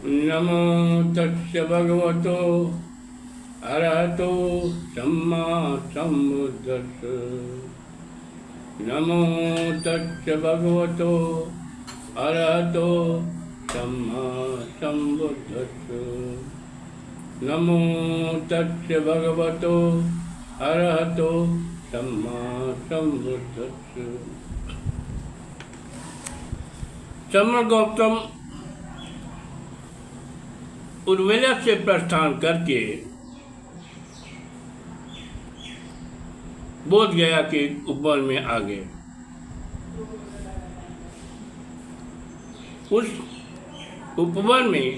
नमो तस्य भगवतो अरहतो सम्मा सम्बुद्धस्स। नमो तस्य भगवतो अरहतो सम्मा सम्बुद्धस्स। नमो तस्य भगवतो अरहतो सम्मा सम्बुद्धस्स। श्रमण गौतम उर्वेला से प्रस्थान करके बोध गया के उपवन में आ गए। उस उपवन में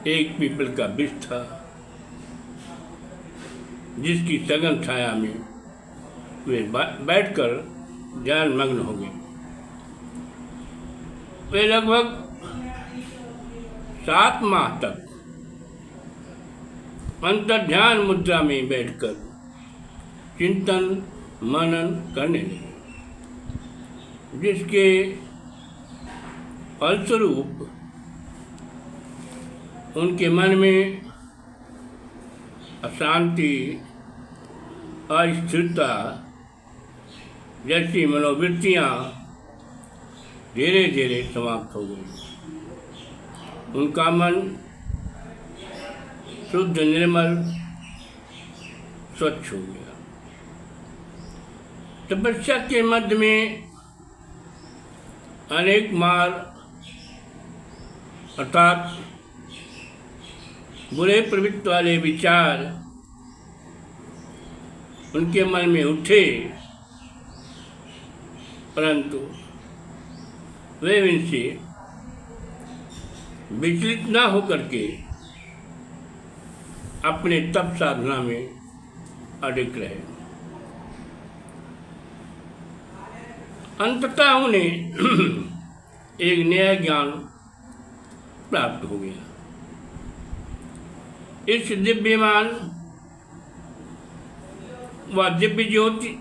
एक पीपल का वृक्ष था, जिसकी सघन छाया में वे बैठकर ध्यान मग्न हो गए। वे लगभग 7 माह तक अंतर्ध्यान मुद्रा में बैठकर चिंतन मनन करने लगे, जिसके फलस्वरूप उनके मन में अशांति, अस्थिरता जैसी मनोवृत्तियाँ धीरे धीरे समाप्त हो गई। उनका मन शुद्ध, निर्मल, स्वच्छ हो गया। तपस्या के मध्य में अनेक मार अर्थात बुरे प्रवृत्ति वाले विचार उनके मन में उठे, परंतु वे इनसे विचलित न होकर के अपने तप साधना में अडिग रहे। अंततः उन्हें एक नया ज्ञान प्राप्त हो गया। इस दिव्यमान व दिव्य ज्योति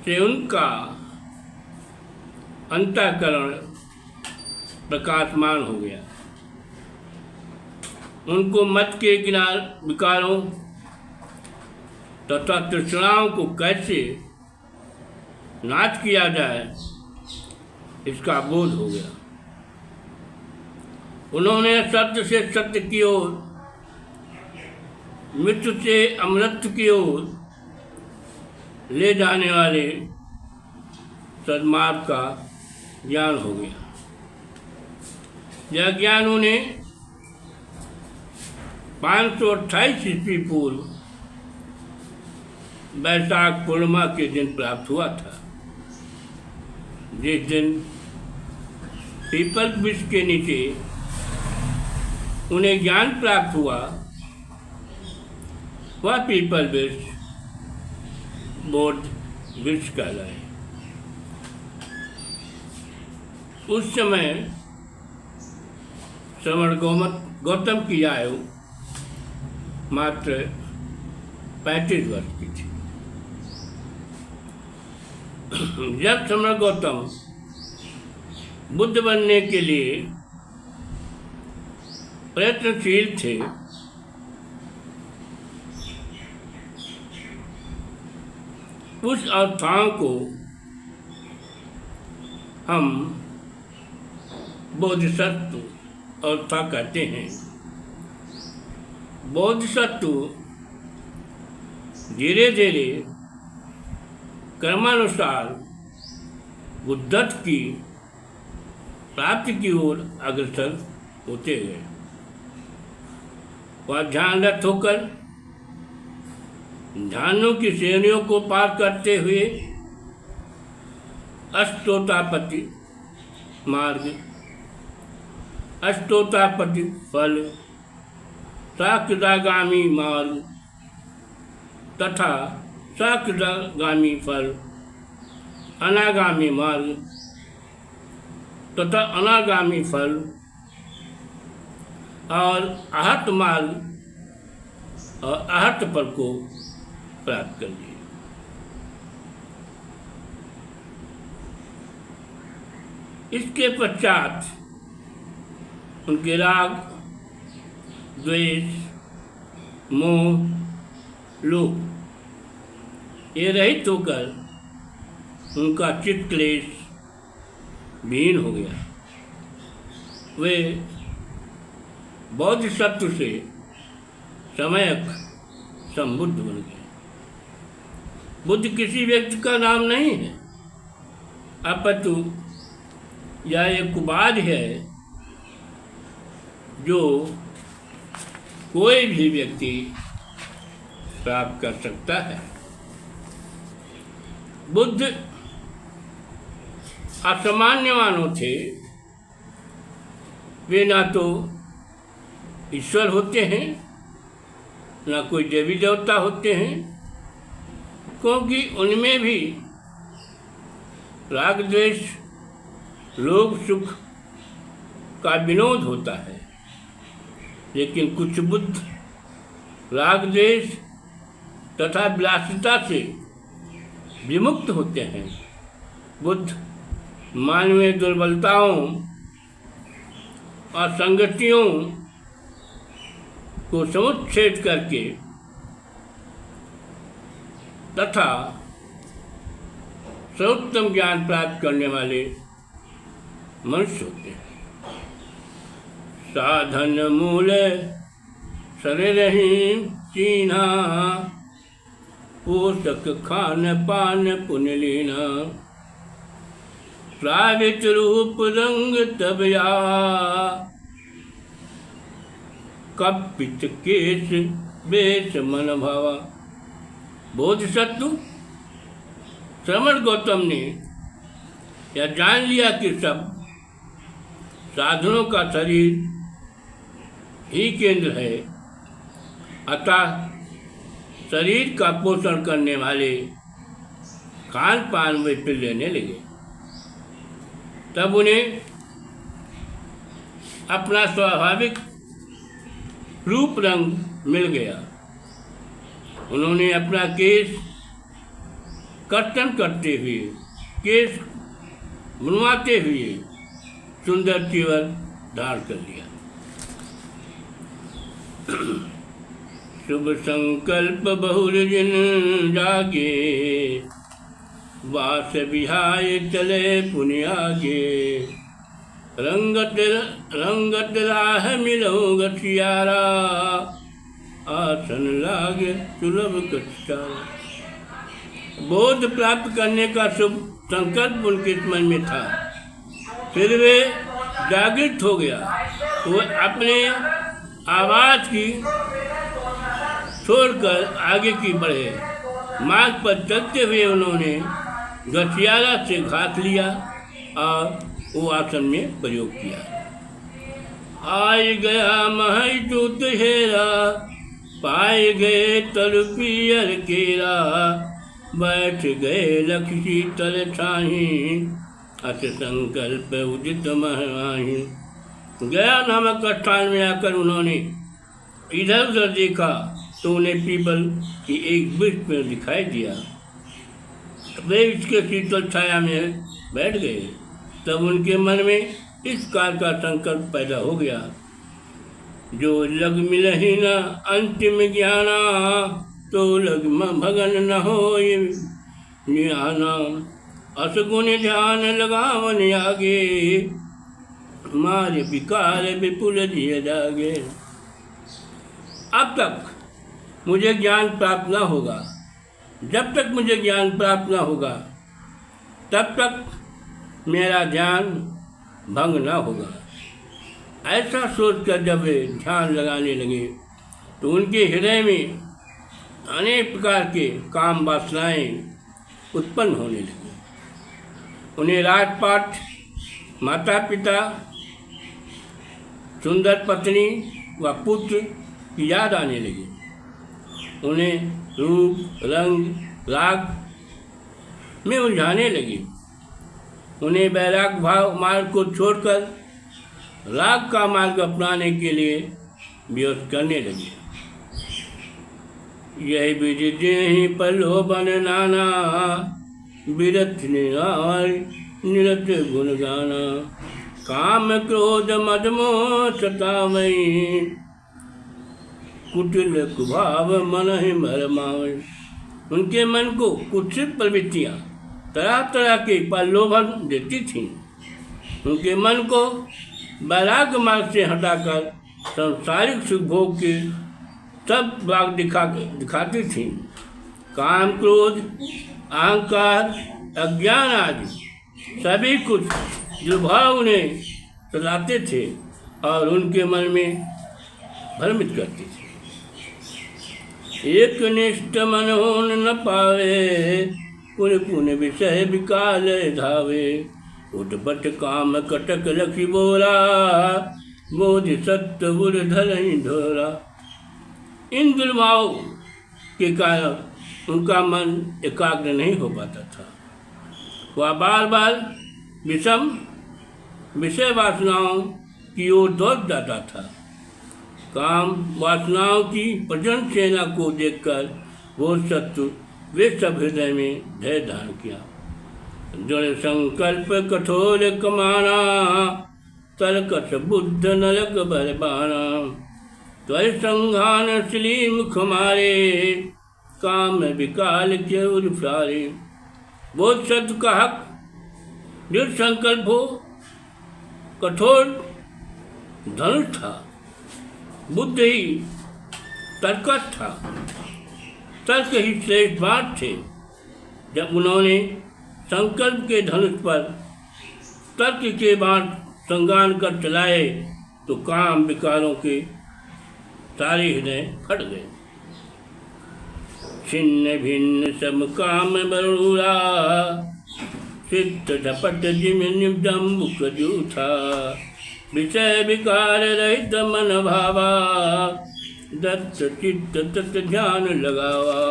से उनका अंतःकरण प्रकाशमान हो गया। उनको मत के विकारों तथा तृष्णाओं को कैसे नाश किया जाए, इसका बोध हो गया। उन्होंने सत्य से सत्य की ओर, मृत्यु से अमृत की ओर ले जाने वाले सद्मार्ग का ज्ञान हो गया। यह ज्ञान उन्हें 528 ईस्वी पूर्व वैशाख पूर्णिमा के दिन प्राप्त हुआ था, जिस दिन पीपल वृक्ष के नीचे उन्हें ज्ञान प्राप्त हुआ। वह पीपल वृक्ष बोध वृक्ष कहलाए। उस समय श्रमण गौतम की आयु मात्र 35 वर्ष की थी। जब श्रमण गौतम बुद्ध बनने के लिए प्रयत्नशील थे, उस अवस्थाओं को हम बोधिसत्व अवस्था कहते हैं। बोधिसत्व धीरे धीरे कर्मानुसार बुद्धत्व की प्राप्ति की ओर अग्रसर होते गए। वह ध्यानरत होकर ध्यानों की श्रेणियों को पार करते हुए अष्टोत्तापति मार्ग, अष्टोत्तापति फल, साकृदागामी मार्ग तथा साकृदागामी फल, अनागामी मार्ग तथा अनागामी फल और आहत मार्ग और आहत फल को प्राप्त कर लिया। इसके पश्चात उनके राग, द्वेष, मोह, लोभ ये रहित होकर उनका चित्त क्लेश विहीन हो गया। वे बोधिसत्व से सम्यक संबुद्ध बन गए। बुद्ध किसी व्यक्ति का नाम नहीं है, अपितु यह एक उपाधि है जो कोई भी व्यक्ति प्राप्त कर सकता है। बुद्ध असामान्य मानव थे। वे ना तो ईश्वर होते हैं, ना कोई देवी देवता होते हैं, क्योंकि उनमें भी राग, द्वेष, लोभ, सुख का विनोद होता है। लेकिन कुछ बुद्ध राग, द्वेष तथा विलासिता से विमुक्त होते हैं। बुद्ध मानवीय दुर्बलताओं और संगतियों को समुच्छेद करके तथा सर्वोत्तम ज्ञान प्राप्त करने वाले मनुष्य होते हैं। साधन मूल शरीर ही चीन्हा, पोषक खान पान पुण्य लीना, प्रावित रूप रंग तब या, कपित केश वेश मन भावा। बोधिसत्व श्रमण गौतम ने यह जान लिया कि सब साधनों का शरीर ही केंद्र है, अतः शरीर का पोषण करने वाले खान पान वे फिर लेने लगे। तब उन्हें अपना स्वाभाविक रूप रंग मिल गया। उन्होंने अपना केश कर्तन करते हुए, केश बनवाते हुए सुंदर चीवर धारण कर लिया। शुभ संकल्प बहुर जिन जागे, वास विहाय चले पुण्य आगे, रंगत राह मिलो गठियारा, आसन लागे सुलभ कछारा। बोध प्राप्त करने का शुभ संकल्प उनके मन में था। फिर वे जागृत हो गया। वो अपने आवाज की छोड़कर आगे की बढ़े। मार्ग पर चलते हुए उन्होंने गठियारा से घात लिया और वो आसन में प्रयोग किया। आय गया महई दूत हेरा, पाए गए तल पियर केरा, बैठ गए लक्ष्मी तल छाही, अत संकल्प उदित महवाही। गया नामक स्थान में आकर उन्होंने इधर उधर देखा तो उन्हें पीपल की एक वृक्ष पेड़ दिखाई दिया। वे इसके शीतल छाया में बैठ गए। तब उनके मन में इस प्रकार का संकल्प पैदा हो गया, जो लग मिलहि न अंतिम ज्ञाना, तो लग भगन न होय नियाना, असगुण ध्यान लगावन आगे, मारे विकार विपुल जिय जागे। अब तक मुझे ज्ञान प्राप्त न होगा, जब तक मुझे ज्ञान प्राप्त न होगा तब तक मेरा ध्यान भंग न होगा। ऐसा सोचकर जब वे ध्यान लगाने लगे तो उनके हृदय में अनेक प्रकार के काम वासनाएं उत्पन्न होने लगी। उन्हें राजपाट, माता पिता, सुंदर पत्नी व पुत्र की याद आने लगी। उन्हें रूप, रंग, राग में उलझाने लगी। उन्हें वैराग भाव मार्ग को छोड़कर राग का मार्ग अपनाने के लिए विरोध करने लगे। यही विधि ही प्रलोभन नाना, विरथ निरत गुण गाना। काम क्रोध मद मोह सतावई, कुटिल कुभाव मन ही मरमावई। उनके मन को कुत्सित प्रवृत्तियाँ तरह तरह के प्रलोभन देती थीं। उनके मन को वैराग्य मार्ग से हटाकर सांसारिक सुख भोग के सब भाग दिखाती थीं। काम क्रोध अहंकार अज्ञान आदि सभी कुछ दुर्भाव उन्हें सताते थे और उनके मन में भ्रमित करते थे। एक निष्ठ मन होन न पावे, पुन पुन विषय विकाल धावे। उठपट काम कटक लखी बोरा, बोधि सत्य बुर धरई ढोरा। इन दुर्भाव के कारण उनका मन एकाग्र नहीं हो पाता था। वह बार बार विषम विषय वासनाओं की ओर दौड़ जाता था। काम वासनाओं की प्रचंड सेना को देखकर वो शत्रु वे सब हृदय में धैर्य धारण किया। दृढ़ संकल्प कठोर कमाना, तर्कस बुद्ध नरक बरबाना। त्वर संघान श्री मुख मारे, काम विकाल के उर्फारे। वो शत्रु का हक दृढ़ संकल्प हो, कठोर धनुष था, बुद्ध ही तर्कस था, तर्क ही श्रेष्ठ बात थे। जब उन्होंने संकल्प के धनुष पर तर्क के बाण संगान कर चलाए तो काम विकारों के सारे हृदय फट गए। छिन्न भिन्न सब काम बरूरा, चित्त झपट जिम निजम्बुक जूठा। विषय विकार रहित मन भावा, दत्त चित्त तत् ध्यान लगावा।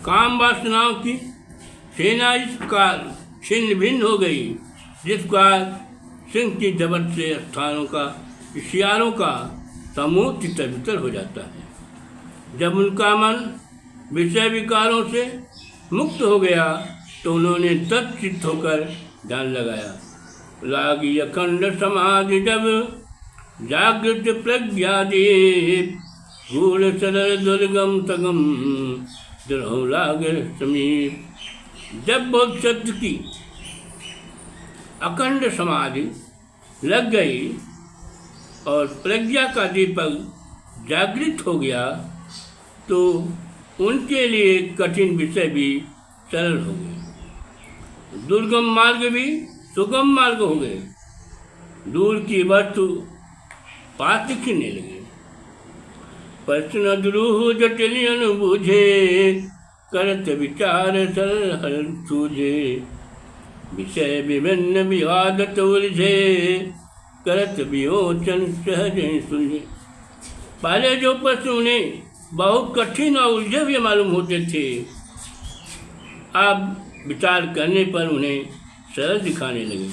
काम वासनाओं की सेना इस प्रकार छिन्न भिन्न हो गई जिस प्रकार सिंह की जबत से स्थानों का शियारों का समूह तितर बितर हो जाता है। जब उनका मन विषय विकारों से मुक्त हो गया तो उन्होंने तत्चित्त होकर ध्यान लगाया। लागी अखंड समाधि जब जागृत प्रज्ञा दीप, गूढ़ सरल दुर्गम तगम द्रह लागे समीप। जब बोधशक्ति की अखंड समाधि लग गई और प्रज्ञा का दीपक जागृत हो गया तो उनके लिए कठिन विषय भी सरल हो गए, दुर्गम मार्ग भी सुगम मार्ग हो गए। दूर की वस्तु पास दिखने लगे। प्रश्न द्रूह जटिलियन बूझे, करत विचार सरल हर सूझे। विषय विभिन्न विवादत उलझे, करत विमोचन सहज सुलझे। पहले जो प्रश्न उन्हें बहुत कठिन और उलझे हुए मालूम होते थे, अब विचार करने पर उन्हें सरल दिखाने लगे।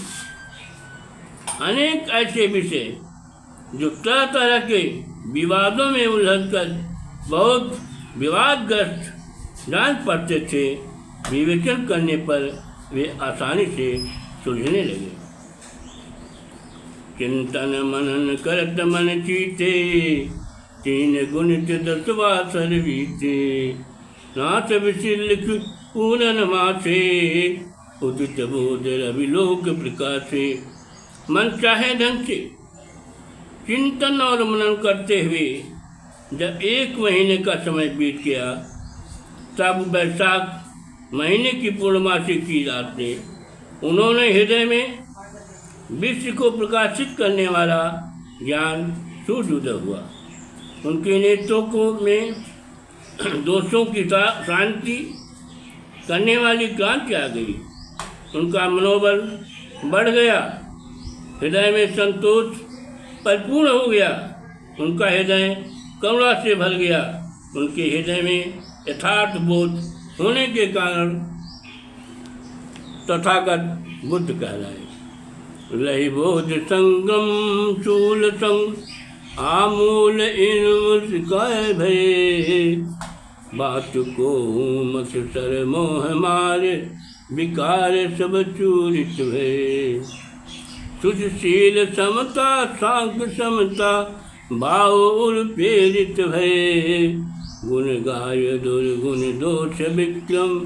अनेक ऐसे विषय जो तरह तरह के विवादों में उलझकर बहुत विवादग्रस्त जान पड़ते थे, विवेचन करने पर वे आसानी से सुलझने लगे। चिंतन मनन करत मन चीते, तीन गुणित दस वासर बीते। नाथ विशिलिख पूरन माथे, उदित बोध रविलोक प्रकाशे। मन चाहे ढंग से चिंतन और मनन करते हुए जब 1 महीने का समय बीत गया तब वैशाख महीने की पूर्णमासी की रात में उन्होंने हृदय में विश्व को प्रकाशित करने वाला ज्ञान सूर्योदय हुआ। उनके नेत्रों को में दोषों की शांति करने वाली क्रांति आ गई। उनका मनोबल बढ़ गया, हृदय में संतोष परिपूर्ण हो गया। उनका हृदय करुणा से भर गया। उनके हृदय में यथार्थ बोध होने के कारण तथागत बुद्ध कहलाए। लहि बोध संगम शूल संग, आमूल इन भय। बात को मत सर मोह मारे, विकार सब चूरित भय। सुशील समता सांख समता, भाव उर प्रेरित भय। गुण गाय दुर्गुण दोष विक्रम,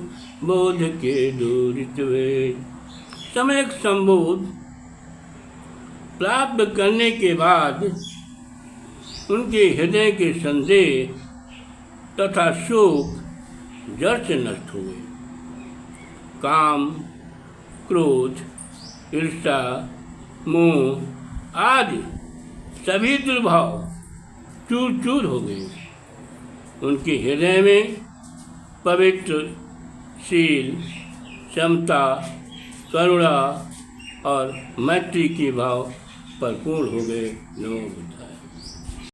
बोध के दूरित भय। सम्यक संबोध प्राप्त करने के बाद उनके हृदय के संदेह तथा शोक जड़ से नष्ट हुए। काम, क्रोध, ईर्ष्या, मोह आदि सभी दुर्भाव चूर चूर हो गए। उनके हृदय में पवित्र शील, समता, करुणा और मैत्री के भाव भरपूर हो गए। नमो बुद्धाय।